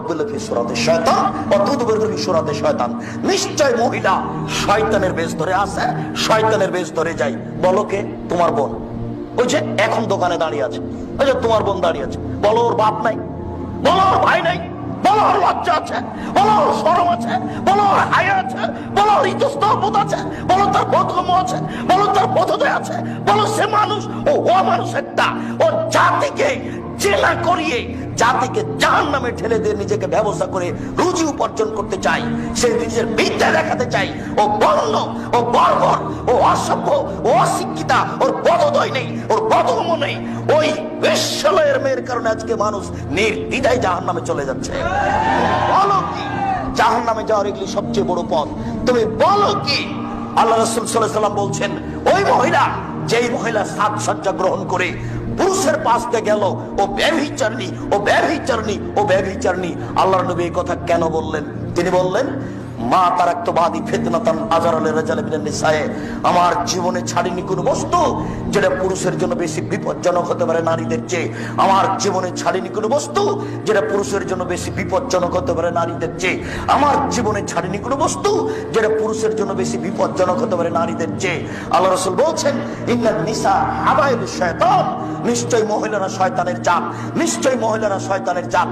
তুকবিলু ফি সূরাতি শায়তান ওয়া তুদবিরু ফি সূরাতি শায়তান। নিশ্চয় মহিলা শয়তানের বেশ ধরে আছে, শয়তানের বেশ ধরে যায়। বলো কে? তোমার বোন। ওই যে এখন দোকানে দাঁড়িয়ে আছে, ওই যে তোমার বোন দাঁড়িয়ে আছে। বলো ওর বাপ নাই, বলো ওর ভাই নাই, বলো ওর লজ্জা আছে, বলো ওর শরম আছে, বলো ওর হায়া আছে, বলো ওর ইতস্তবোধ আছে, বলো তার বোধগম্য আছে, বলো তার বোধোদয় আছে, বলো সে মানুষ ও অমানুষ একটা। ও জাতিকে জেলা করিয়ে জাতিকে জাহান্নামে ঠেলে দিয়ে নিজেকে ব্যবস্থা করে রুজি উপার্জন করতে চাই, সে নিজের বিদ্যা দেখাতে চাই। ও বর্ণ, ও বর্বর, ও অসভ্য, ও অশিক্ষিতা, ওর বোধোদয় নেই, ওর বোধগম্য নেই। ওই বেশ্যালয়ের মেয়ের কারণে আজকে মানুষ নির্দ্বিধায় জাহান্নামে চলে যাচ্ছে। বলো কি জাহান্নামে যাওয়ার এগুলি সবচেয়ে বড় পথ? তুমি বলো কি? আল্লাহ রাসূল সাল্লাল্লাহু আলাইহি ওয়াসাল্লাম বলছেন, ওই মহিলা, যেই মহিলা সাজসজ্জা গ্রহণ করে পুরুষের পাশ দিয়ে গেল, ও ব্যভিচারিণী, ও ব্যভিচারিণী, ও ব্যভিচারিণী। আল্লাহর নবী এই কথা কেন বললেন? তিনি বললেন, মা তারাক্তু বাদি ফিতনাতান আযারা লিরাজালি মিনান নিসায়ে, আমার জীবনে ছাড়িনি কোন বস্তু যেটা পুরুষের জন্য বেশি বিপজ্জনক হতে পারে নারীদের চেয়ে। আমার জীবনে ছাড়িনি কোন বস্তু যেটা পুরুষের জন্য বেশি বিপজ্জনক হতে পারে নারীদের চেয়ে। আমার জীবনে ছাড়িনি কোন বস্তু যেটা পুরুষের জন্য বেশি বিপজ্জনক হতে পারে নারীদের চেয়ে। আল্লাহ রাসূল বলছেন, ইন্নান নিসা হাবাইলুশ শায়তান, নিশ্চয় মহিলারা শয়তানের জাত, নিশ্চয় মহিলারা শয়তানের জাত।